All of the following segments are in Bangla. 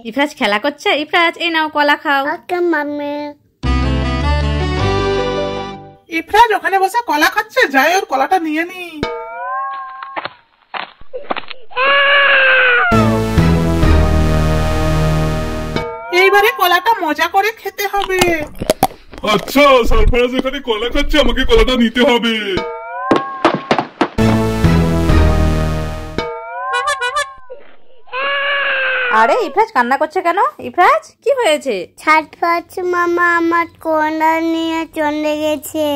ইফরাজ খেলা করছে। ইফরাজ এই নাও কলা খাও। ইফরাজ ওখানে বসে কলা খাচ্ছে, যাই ওর কলাটা নিয়ে নি। এইবারে কলাটা মজা করে খেতে হবে। আচ্ছা, সারফরাজ এখানে কলা খাচ্ছে, আমাকে কলাটা নিতে হবে। আরে ইফরাজ কান্না করছে কেন? ইফরাজ কি হয়েছে? সারফরাজ মামা আমার কলা নিয়ে চলে গেছে।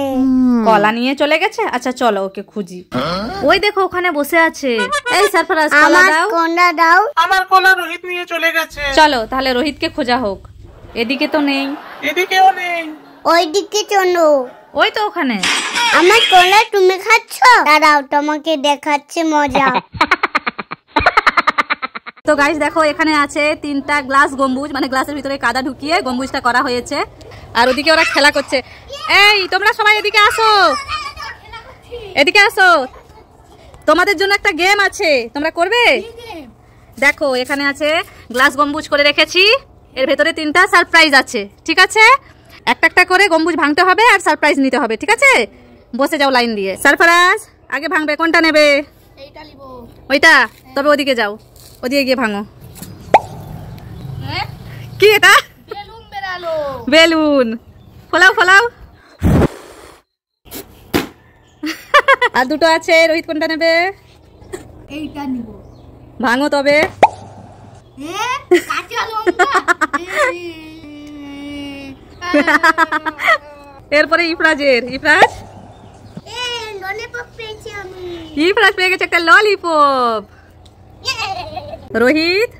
কলা নিয়ে চলে গেছে? আচ্ছা চলো ওকে খুঁজি। ওই দেখো ওখানে বসে আছে। এই সারফরাজ কলা দাও। কলা দাও। আমার কলা রোহিত নিয়ে চলে গেছে। চলো তাহলে রোহিতকে খোঁজা হোক। এদিকে তো নেই। এদিকেও নেই। ওইদিকে চলো। ওই তো ওখানে। আমার কলা তুমি খাচ্ছ? দাঁড়াও তোমাকে দেখাচ্ছে মজা। তো গাইস দেখো এখানে আছে 3টা গ্লাস গম্বুজ, মানে গ্লাসের ভিতরে কাদা ঢুকিয়ে গম্বুজটা করা হয়েছে। আর ওদিকে ওরা খেলা করছে। এই তোমরা সবাই এদিকে আসো, এদিকে আসো, তোমাদের জন্য একটা গেম আছে, তোমরা করবে? দেখো এখানে আছে গ্লাস গম্বুজ করে রেখেছি, এর ভেতরে 3টা সারপ্রাইজ আছে। ঠিক আছে, একটা একটা করে গম্বুজ ভাঙতে হবে আর সারপ্রাইজ নিতে হবে। ঠিক আছে, বসে যাও লাইন দিয়ে। সারফরাজ আগে ভাঙবে, কোনটা নেবে? এইটা নিব। ওইটা? তবে ওদিকে যাও, ওদিকে গিয়ে ভাঙো। কি এটা? বেলুন বেরালো। বেলুন ফোলাও ফোলাও। আর দুটো আছে, রোহিত কোনটা নেবে? এইটা নিব। ভাঙো তবে। কাঁচা লঙ্কা। এরপরে ইফরাজের। ইফরাজ ললিপপ পেয়েছি আমি। ইফরাজ পেয়ে গেছে একটা ললিপপ। রোহিত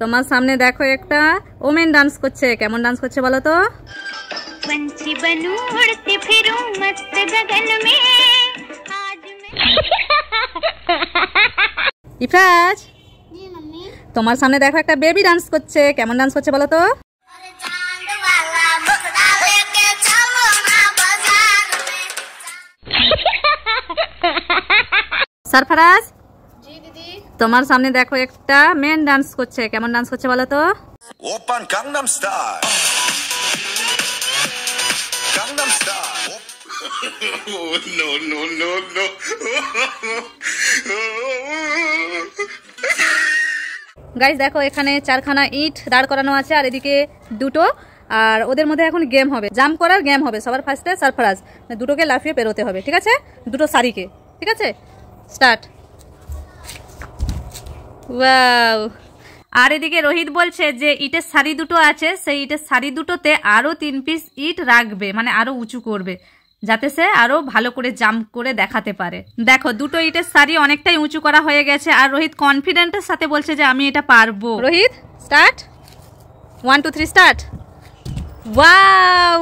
তোমার সামনে দেখো একটা ওমেন ডান্স করছে। কেমন ডান্স করছে বলো তো? पंछी बनूं उड़ती फिरूं मस्त गगन में आज मैं। ইফরাজ जी मम्मी। তোমার সামনে দেখো একটা বেবি ডান্স করছে। কেমন ডান্স করছে বলো তো? चांद वाला बकरा लेके चलो ना बाजार में। সারফরাজ जी दीदी। তোমার সামনে দেখো একটা মেন ডান্স করছে। কেমন ডান্স করছে বলো তো? 오빤 강남스타일 강남스타일 no no no no guys দেখো এখানে 4খানা ইট দাঁড় করানো আছে আর এদিকে দুটো। আর ওদের মধ্যে এখন গেম হবে, জাম্প করার গেম হবে। সবার ফার্স্টে সারফরাজ, দুটোকে লাফিয়ে পেরোতে হবে। ঠিক আছে, দুটো সারিকে। ঠিক আছে, স্টার্ট। ওয়াও। আর এদিকে রোহিত বলছে যে ইটের সারি দুটো আছে, সেই ইটের সারি দুটোতে আরো 3 পিস ইট রাখবে, মানে আরো উঁচু করবে, যাতে সে আরো ভালো করে জাম্প করে দেখাতে পারে। দেখো দুটো ইটের সারি অনেকটাই উঁচু করা হয়ে গেছে আর রোহিত কনফিডেন্টের সাথে বলছে যে আমি এটা পারবো। Rohit start. 1 2 3 start. Wow,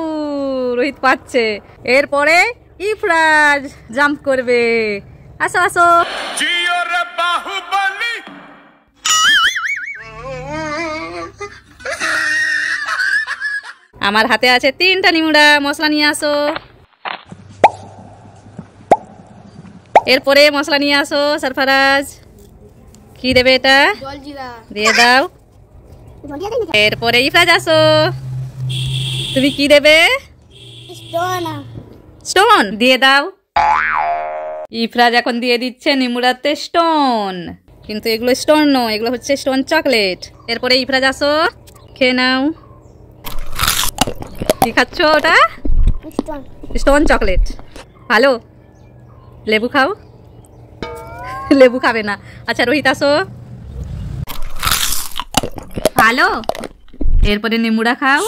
Rohit পাচ্ছে। এরপরে ইফরাজ জাম্প করবে। আসো আসো। जियो रे बाहुबली আমার হাতে আছে 3টা নিমুড়া, মশলা নিয়ে আসো। এরপরে মশলা নিয়ে আসো সারফরাজ। কি দেবে এটা? জলজিরা দিয়ে দাও। এরপরে ইফরাজ আসো, তুমি কি দেবে? স্টোন স্টোন দিয়ে দাও। ইফরাজ এখন দিয়ে দিচ্ছে নিমুড়াতে স্টোন, কিন্তু এগুলো স্টোন নয়, এগুলো হচ্ছে স্টোন চকলেট। এরপরে ইফরাজ আসো, খেয়ে নাও। কি খাচ্ছ ওটা? Stone stone chocolate. ভালো, লেবু খাও। লেবু খাবে না। আচ্ছা রোহিত আসো। ভালো, এরপরে নিমুড়া খাও।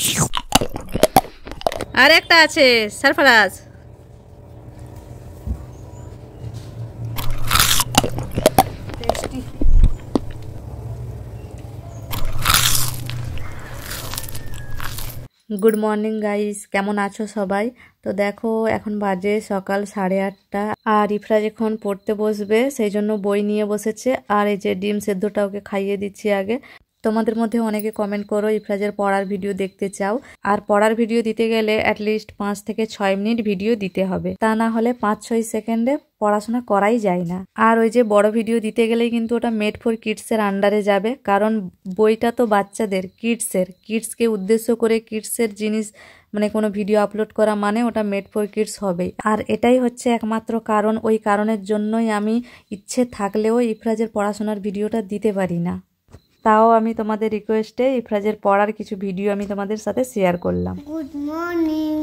আর একটা আছে সারফরাজ। গুড মর্নিং গাইস, কেমন আছো সবাই? তো দেখো এখন বাজে সকাল 8:30 আর ইফরাজ এখন পড়তে বসবে, সেই জন্য বই নিয়ে বসেছে। আর এই যে ডিম সেদ্ধটা ওকে খাইয়ে দিচ্ছি আগে। তোমাদের মধ্যে অনেকে কমেন্ট করো ইফরাজের পড়ার ভিডিও দেখতে চাও, আর পড়ার ভিডিও দিতে গেলে অ্যাটলিস্ট 5 থেকে 6 মিনিট ভিডিও দিতে হবে, তা না হলে 5-6 সেকেন্ডে পড়াশোনা করাই যায় না। আর ওই যে বড় ভিডিও দিতে গেলেই কিন্তু ওটা মেড ফর কিডসের আন্ডারে যাবে, কারণ বইটা তো বাচ্চাদের কিডসকে উদ্দেশ্য করে কিডসের জিনিস মানে কোনো ভিডিও আপলোড করা মানে ওটা মেড ফর কিডস হবেই। আর এটাই হচ্ছে একমাত্র কারণ, ওই কারণের জন্যই আমি ইচ্ছে থাকলেও ইফরাজের পড়াশোনার ভিডিওটা দিতে পারি না। তাও আমি তোমাদের রিকোয়েস্টে ইফরাজের পড়ার কিছু ভিডিও আমি তোমাদের সাথে শেয়ার করলাম। গুড মর্নিং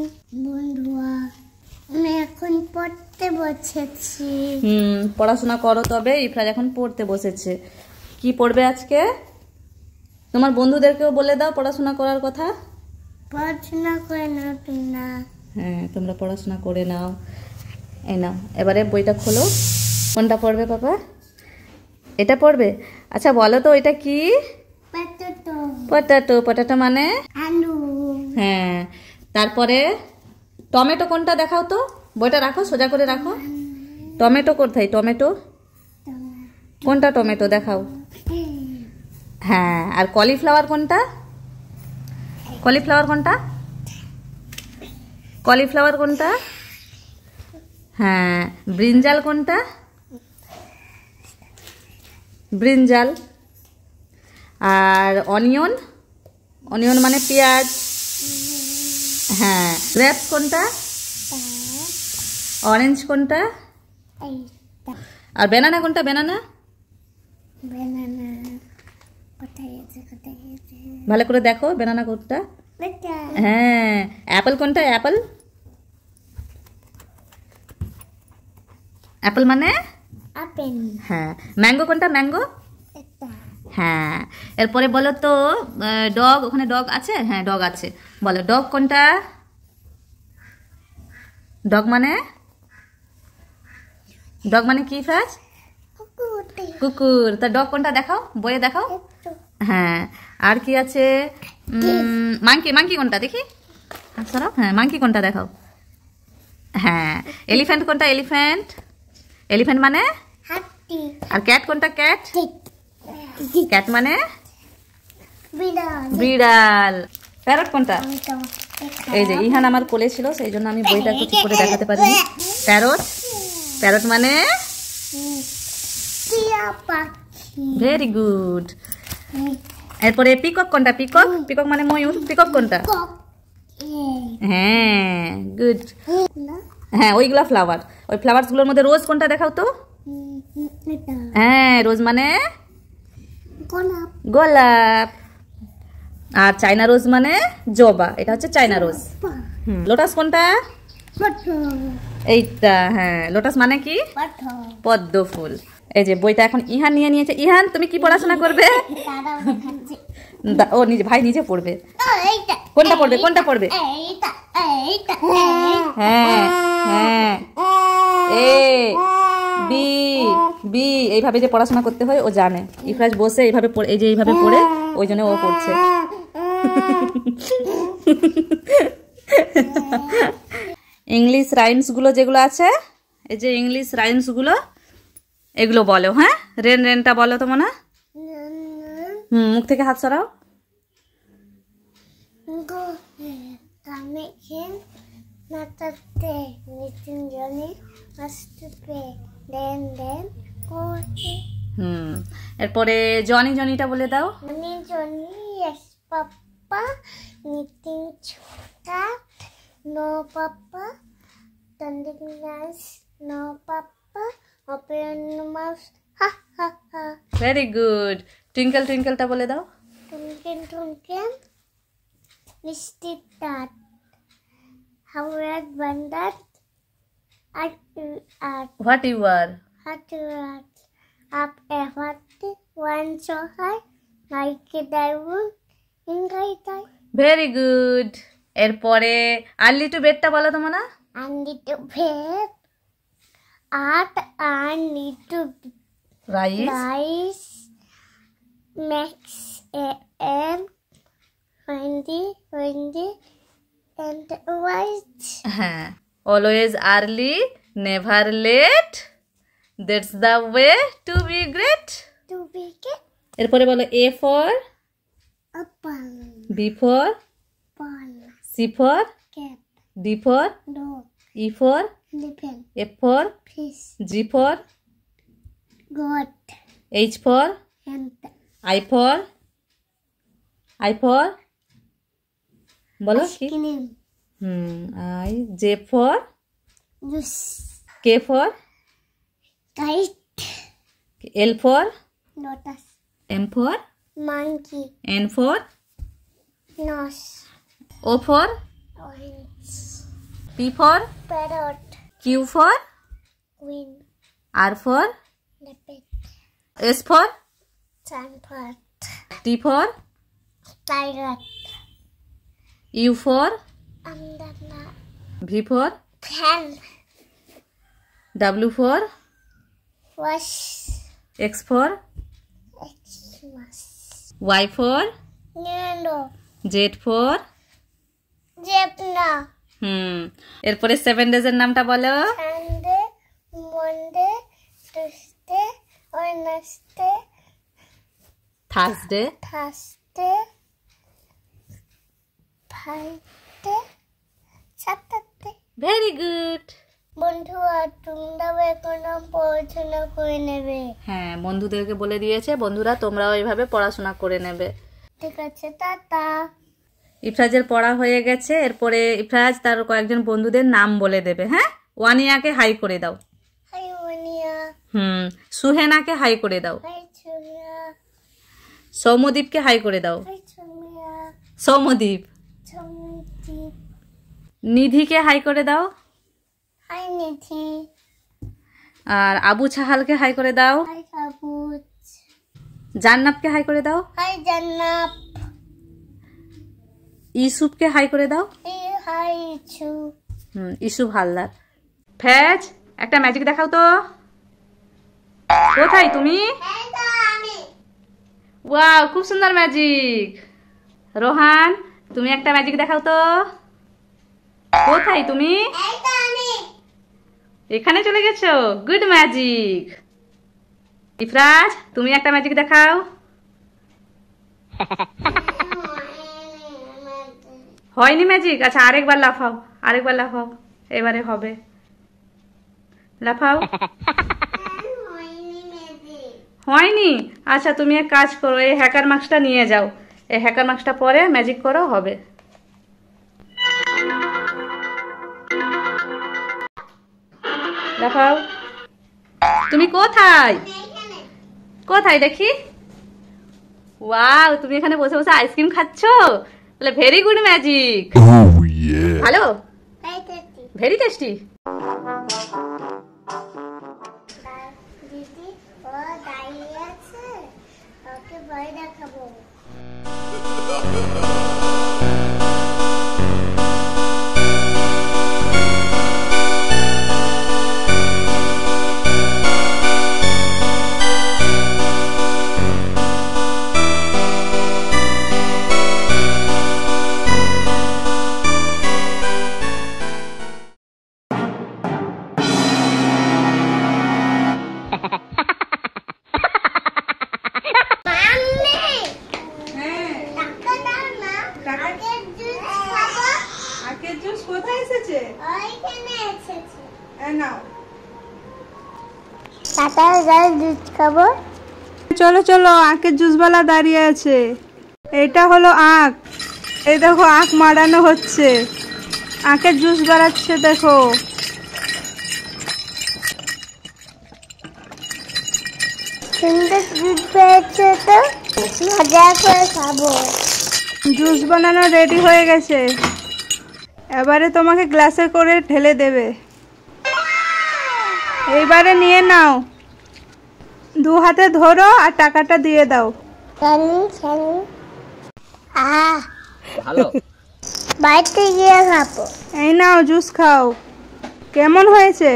বন্ধুরা, আমি এখন পড়তে বসেছি। পড়াশোনা করো তবে। ইফরাজ এখন পড়তে বসেছে। কি পড়বে আজকে? তোমার বন্ধুদেরকেও বলে দাও পড়াশোনা করার কথা। পড়াশোনা করে নাও তোমরা। হ্যাঁ, তোমরা পড়াশোনা করে নাও। এই নাও, এবারে বইটা খোলো। কোনটা পড়বে পাপা? এটা পড়বে? আচ্ছা বলো তো এটা কি? পটেটো। পটাটো। পটাটো মানে? আলু। হ্যাঁ, তারপরে টমেটো কোনটা দেখাও তো। বইটা রাখো, সোজা করে রাখো। টমেটো কোথায়? টমেটো কোনটা? টমেটো দেখাও। হ্যাঁ, আর কলিফ্লাওয়ার কোনটা? কলিফ্লাওয়ার কোনটা? কলিফ্লাওয়ার কোনটা? হ্যাঁ, ব্রিঞ্জাল কোনটা? ব্রিঞ্জাল। আর অনিয়ন? অনিয়ন মানে পেঁয়াজ। হ্যাঁ, গ্রেপস কোনটা? অরেঞ্জ কোনটা? আর বেনানা কোনটা? বেনানা বেনানা কোথায় আছে? কোথায় আছে? ভালো করে দেখো, বেনানা কোনটা? এটা হ্যাঁ, অ্যাপল কোনটা? অ্যাপল। অ্যাপল মানে? আপেল। হ্যাঁ, ম্যাঙ্গো কোনটা? ম্যাঙ্গো। এটা হ্যাঁ, এরপরে বলো তো ডগ। ওখানে ডগ আছে? হ্যাঁ, ডগ আছে। বলো ডগ কোনটা? ডগ মানে? ডগ মানে কি ফ্রাজ? কুকুর। কুকুর। তা ডগ কোনটা দেখাও, বইয়ে দেখাও। হ্যাঁ, আর কি আছে? মাংকি। মাংকি কোনটা দেখি? সরাও। হ্যাঁ, মাংকি কোনটা দেখাও। হ্যাঁ, এলিফ্যান্ট কোনটা? এলিফ্যান্ট। এলিফ্যান্ট মানে? হাতি। আর ক্যাট কোনটা? ক্যাট। ক্যাট মানে? বিড়াল। বিড়াল। প্যারট কোনটা? আমি তো এই যে ইহান আমার কোলে ছিল, সেই জন্য আমি বইটা একটু ঠিক করে দেখাতে পারিনি। প্যারট। প্যারট মানে? টিয়া পাখি। Very good. এরপরে পিকক কোনটা? পিকক। পিকক মানে ময়ূর। পিকক কোনটা? কক। হ্যাঁ, গুড। না হ্যাঁ, ওইগুলা ফ্লাওয়ার। ওই ফ্লাওয়ার্স গুলোর মধ্যে রোজ কোনটা দেখাও তো। এটা হ্যাঁ, রোজ মানে? গোলাপ। গোলাপ। আর চাইনা রোজ মানে? জবা। এটা হচ্ছে চাইনা রোজ। লোটাস কোনটা? পাথর। এইটা। হ্যাঁ, লোটাস মানে কি? পাথর। পদ্ম ফুল। এই যে বইটা এখন ইহান নিয়ে নিয়েছে। ইহান, তুমি কি পড়াশোনা করবে? দাঁড়াও দেখাচ্ছি। ও নিজে, ভাই নিজে পড়বে। এইটা কোনটা পড়বে? কোনটা পড়বে? এইটা এইটা হ্যাঁ হ্যাঁ, এ বি বি এইভাবে যে পড়াশোনা করতে হয় ও জানে। ইফরাজ বসে এইভাবে এই যে এইভাবে পড়ে, ওই জন্য ও পড়ছে। ইংলিশ রাইমস গুলো যেগুলো আছে, এই যে ইংলিশ রাইমস গুলো, এগুলো বলো। হ্যাঁ, রেন রেনটা বলো তো মনে। মুখ থেকে হাত সরাও। গো কামে খেন নাটাতে নিতিন জনি আসতে দেন দেন কোতে। এরপরে জনি জনিটা বলে দাও। মানে জনি yes পাপা নিতিন ছোটা নো পাপা তন্দিক nice no papa open mouth ha ha ha. Very good. Twinkle টুইঙ্কেলটা বলে দাও। টুনকেন টুনকেন মিষ্টির দাঁত হাওড়ার বান্দার আর আর হোয়াট ইউ আর। হাতুয়ার আপ এফাতে ওয়ান সহায় মাইকে দাইবুন ইংগাই তাই। Very good. এরপরে আর্লি টু বেডটা বলো তো মনে। আন্ডি টু ভেদ আট আন্ডি টু রাইস রাইস ম্যাক্স এম Wendy, and white. হ্যাঁ, always early never late, that's the way to be great. To be get এরপরে বলো A for apple, B for ball, C for cat, D for dog, E for elephant, F for fish, G for goat, H for ant, I for বলো কি cream, I J for juice, K for kite, L for lotus, M for monkey, N for nose, O for orange, P for parrot, Q for queen, R for leopard, S for sunbird, T for tiger, U for umbrella, V for fan, W for wash, X for Xmas, Y for yellow, Z for zebra, এরপরে 7 ডেজের নামটা বলো Sunday, Monday, Tuesday, Wednesday, Thursday Thursday, Friday, Saturday. Very good বন্ধুরা তোমরাও এখন পড়াশোনা করে নেবে। হ্যাঁ বন্ধুদেরকে বলে দিয়েছে বন্ধুরা তোমরাও এইভাবে পড়াশোনা করে নেবে ঠিক আছে, টাটা। ইফরাজের পড়া হয়ে গেছে এরপরে ইফরাজ তার কয়েকজন বন্ধুদের নাম বলে দেবে হ্যাঁ ওয়ানিয়াকে হাই করে দাও হাই ওয়ানিয়া, সুহেনাকে হাই করে দাও হাই সুমিয়া, সৌমদীপকে হাই করে দাও হাই সুমিয়া, সৌমদীপ সমিতি, নিধিকে হাই করে দাও হাই নিধি, আর আবু ছাহালকে হাই করে দাও হাই কাবুজ, জান্নাতকে হাই করে দাও হাই জান্নাত, ইউসুফকে হাই করে দাও হাই ইছু। ইসুফ হালদার ফ্যাজ একটা ম্যাজিক দেখাও তো কোথায় তুমি ওয়াও খুব সুন্দর ম্যাজিক রোহান তুমি একটা ম্যাজিক দেখাও তো কোথায় তুমি এখানে চলে গেছো গুড ম্যাজিক ইফরাজ তুমি একটা ম্যাজিক দেখাও হয়নি ম্যাজিক আচ্ছা আরেকবার লাফাও এবারে হবে লাফাও হয়নি আচ্ছা তুমি এক কাজ করো এই হ্যাকার মাস্কটা নিয়ে যাও এই হ্যাকার মাস্কটা পরে ম্যাজিক করো হবে লাফাও তুমি কোথায় দেখি ওয়াও তুমি এখানে বসে বসে আইসক্রিম খাচ্ছো তাহলে ভেরি গুড ম্যাজিক ভালো ভেরি টেস্টি দিদি ও দাঁড়িয়ে আছে, ওকে ভয় দেখাবো। চলো চলো আখের জুসওয়ালা দাঁড়িয়ে আছে এটা হলো আখ এই দেখো আখ মাড়ানো হচ্ছে আখের জুস বাড়াচ্ছে দেখো সুন্দর দুধ পেয়েছে তো মজা করে খাবো। জুস বানানো রেডি হয়ে গেছে এবারে তোমাকে গ্লাসে করে ঢেলে দেবে এইবারে নিয়ে নাও দু হাতে ধরো আর টাকাটা দিয়ে দাও ভালো বাড়িতে গিয়ে খাবো। এই নাও জুস খাও কেমন হয়েছে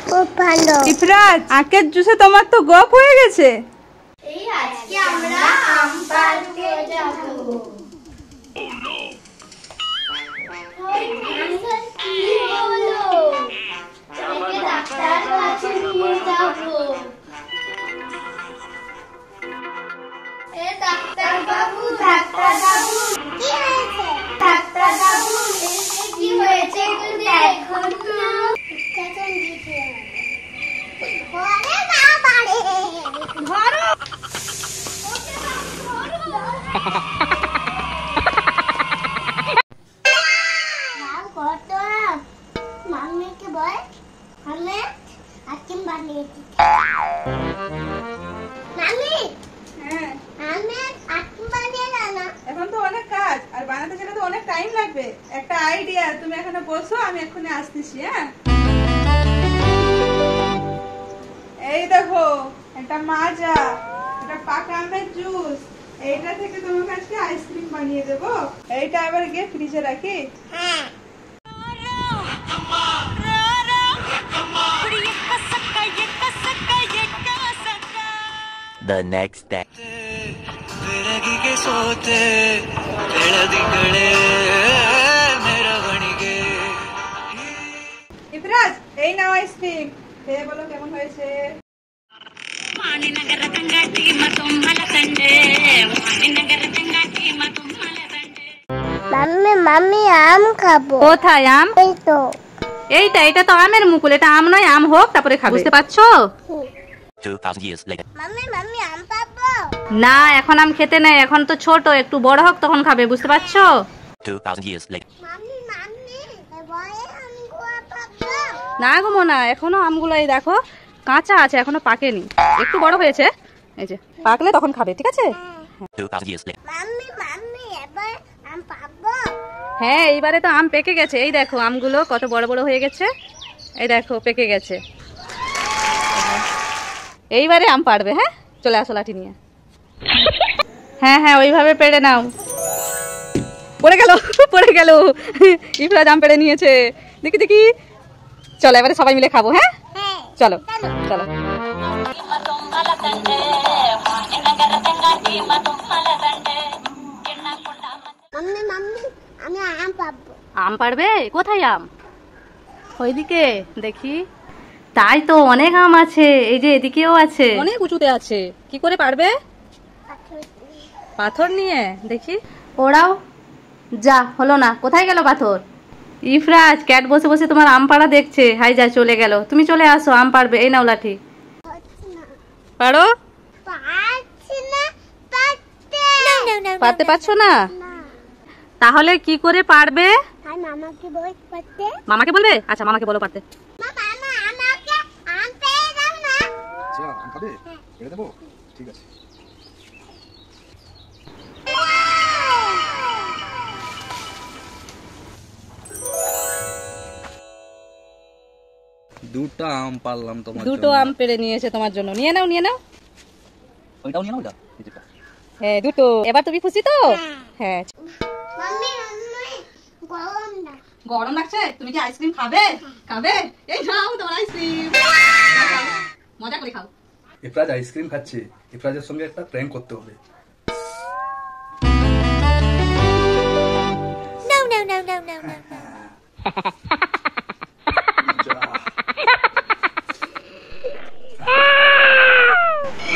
খুব ভালো। ইফরাজ আখের জুসে তোমার তো গপ হয়ে গেছে এই আজকে আমরা আম পাড়তে যাবো। কি হলো আমাকে ডাক্তার কাছে নিয়ে যাবো। এ ডাক্তার বাবু কি হয়েছে ডাক্তার বাবু কি হয়েছে একটু দেখো না। ওরে বাবা রে, ধরো। নাম কত? মাম্মিকে বল আমি আইসক্রিম বানিয়েছি। মাম্মি, হ্যাঁ, আমি আইসক্রিম বানিয়ে না। এখন তো অনেক কাজ আর বানাতে গেলে তো অনেক টাইম লাগবে। একটা আইডিয়া, তুমি এখানে বসো, আমি এক্ষুনি আসতেছি। হ্যাঁ, এই দেখো, এটা মাজা, এটা পাকা আমের জুস, এইটা থেকে তোমার কাছে আইসক্রিম বানিয়ে দেবো। এইটা আবার গিয়ে ফ্রিজে রাখি। হ্যাঁ, The next day. ইফরাজ, এই নাও আইসক্রিম, খেয়ে বলো কেমন হয়েছে। মাম্মি মাম্মি আম খাবো। কোথায় আম? এই তো। এটা তো আমের মুকুল, এটা আম নয়, আম হোক তারপরে খাবে, বুঝতে পারছো? 2000 years later. মাম্মি মাম্মি আম পাবো? না, এখন আম খেতে নেই, এখন তো ছোট, একটু বড় হোক তখন খাবে, বুঝতে পারছো? 2000 years later. মাম্মি মাম্মি এবারে আম পাবো? না গো মোনা, এখনো আমগুলো এই দেখো কাঁচা আছে, এখনো পাকেনি, একটু বড় হয়েছে, এই যে পাকলে তখন খাবে, ঠিক আছে? 2000 years later. মাম্মি মাম্মি এবার আম পাবো? হ্যাঁ, এইবারে তো আম পেকে গেছে, এই দেখো আমগুলো কত বড় বড় হয়ে গেছে, এই দেখো পেকে গেছে, এইবারে আম পারবে। হ্যাঁ, চলে আসো লাঠি নিয়ে। হ্যাঁ হ্যাঁ, ওইভাবে পেড়ে নাও। পড়ে গেল পড়ে গেল, ইফরাজ আম পেড়ে নিয়েছে, দেখি দেখি। চলো এবারে সবাই মিলে খাবো। হ্যাঁ, হ্যাঁ, চলো চলো। মাম্মি মাম্মি আমি আম পাবো? আম পারবে? কোথায় আম? ওইদিকে দেখি। তাই তো, অনেক আম আছে, এই যে এদিকেও আছে, অনেক উঁচুতে আছে, কি করে পারবে? পাথর নিয়ে দেখি। ওরাও যা, হলো না, কোথায় গেল পাথর? ইফরাজ, ক্যাট বসে বসে তোমার আম পাড়া দেখছে, হাই যা, চলে গেল। তুমি চলে আসো, আম পারবে, এই নাও লাঠি। পারো? পারছি না, পারতে পারছো না? তাহলে কি করে পারবে? আর মামাকে বল পারতে। মামাকে বলবে? আচ্ছা, মামাকে বলো পারতে। মামা আমাকে আম পেয়ে দাও না। আচ্ছা, আম খাবে? পেড়ে দেবো? ঠিক আছে। দুটো আম পারলাম তোমার জন্য। দুটো আম পেড়ে নিয়েছে তোমার জন্য, নিয়ে নাও নিয়ে নাও। ওইটাও নিয়ে নাও, এটা এই যেটা। হ্যাঁ, দুটো। এবার তুমি খুশি তো? হ্যাঁ। মাম্মি মাম্মি গরম না। গরম লাগছে? তুমি কি আইসক্রিম খাবে? খাবে? এই নাও তোমার আইসক্রিম, মজা করে খাও। ইফরাজ আইসক্রিম খাচ্ছে, ইফরাজের সঙ্গে একটা প্র্যাঙ্ক করতে হবে। No no no no no no.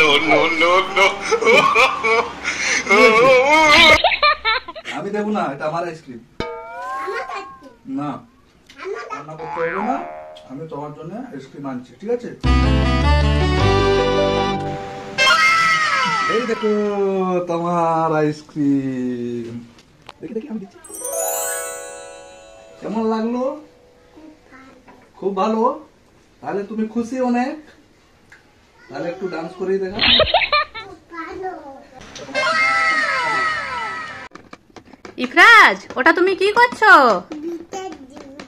No, no, no, no. আমি দেবো না, এটা আমার আইসক্রিম। আমার কাছে। না, আমার রান্না করতে হবে না, আমি তোমার জন্য আইসক্রিম আনছি, ঠিক আছে? এই দেখো তোমার আইসক্রিম, দেখি দেখি আমি দিচ্ছি। কেমন লাগলো? খুব ভালো। তাহলে তুমি খুশি অনেক? তাহলে একটু ডান্স করেই দেখা। ভালো। ইফরাজ, ওটা তুমি কি করছো? বিটের জুস।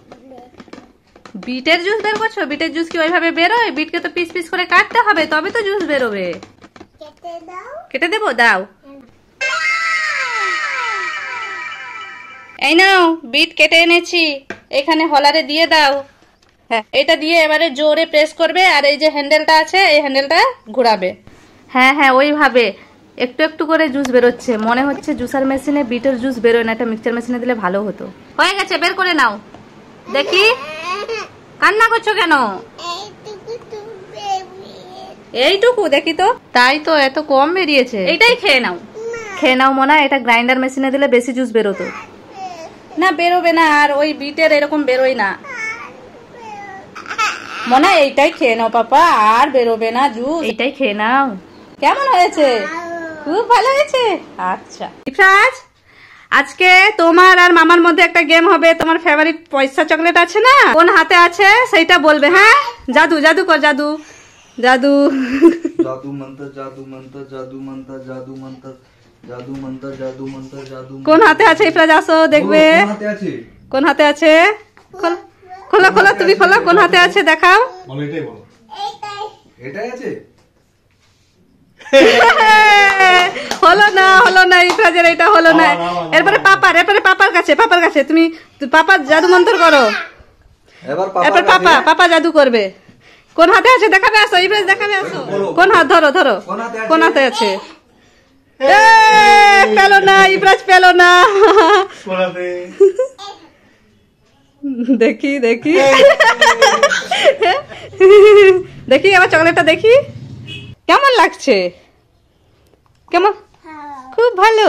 বিটের জুস বের করছো? বিটের জুস কি ওইভাবে বেরোয়? বিটকে তো পিস পিস করে কাটতে হবে, তবে তো জুস বেরোবে। কেটে দাও। কেটে দেবো? দাও। এই নাও, বিট কেটে এনেছি, এখানে হলারে দিয়ে দাও। হ্যাঁ, এটা দিয়ে এবারে জোরে প্রেস করবে, আর এই যে হ্যান্ডেলটা আছে, এই হ্যান্ডেলটা ঘোরাবে। হ্যাঁ হ্যাঁ, ওইভাবে একটু একটু করে জুস বেরোচ্ছে, মনে হচ্ছে জুসার মেশিনে বিটের জুস বেরোয় না, এটা মিক্সচার মেশিনে দিলে ভালো হতো। হয়ে গেছে, বের করে নাও দেখি। কান্না করছো কেন? এইটুকু তো বেবি। এইটুকু দেখি তো। তাই তো, এত কম বেরিয়েছে। এইটাই খেয়ে নাও, খেয়ে নাও মোনা, এটা গ্রাইন্ডার মেশিনে দিলে বেশি জুস বেরোতো। না বেরোবে না, আর ওই বিটের এরকম বেরোয় না। মনে হয় এইটাই খেয়ে নাও পাপা, আর বেরোবে না জুস, এইটাই খেয়ে নাও। কেমন হয়েছে? খুব ভালো হয়েছে। আচ্ছা ইফরাজ, আজকে তোমার আর মামার মধ্যে একটা গেম হবে। তোমার ফেভারিট পয়সা চকলেট আছে না, কোন হাতে আছে সেইটা বলবে। হ্যাঁ, জাদু জাদু কর, জাদু জাদু জাদু মন্ত্র, জাদু মন্ত্র, জাদু মন্ত্র, জাদু মন্ত্র, জাদু মন্ত্র, জাদু মন্ত্র, জাদু। কোন হাতে আছে ইফরাজ? আসো দেখবে কোন হাতে আছে। কোন হাতে আছে? খোলো খোলো, তুমি খোলো, কোন হাতে আছে দেখাও। বলো, এটাই বলো। এটাই আছে। হলো না, হলো না ইফরাজের, এটা হলো না। এরপরে পাপার কাছে তুমি পাপার জাদু মন্ত্র করো। এবার পাপা জাদু করবে। কোন হাতে আছে দেখাবে, আসো ইফরাজ দেখাবে, আসো। কোন হাত? ধরো ধরো, কোন হাতে আছে? পেলো না ইফরাজ, পেলো না। দেখি দেখি দেখি আবার চকলেটটা দেখি কেমন লাগছে। কেমন? খুব ভালো।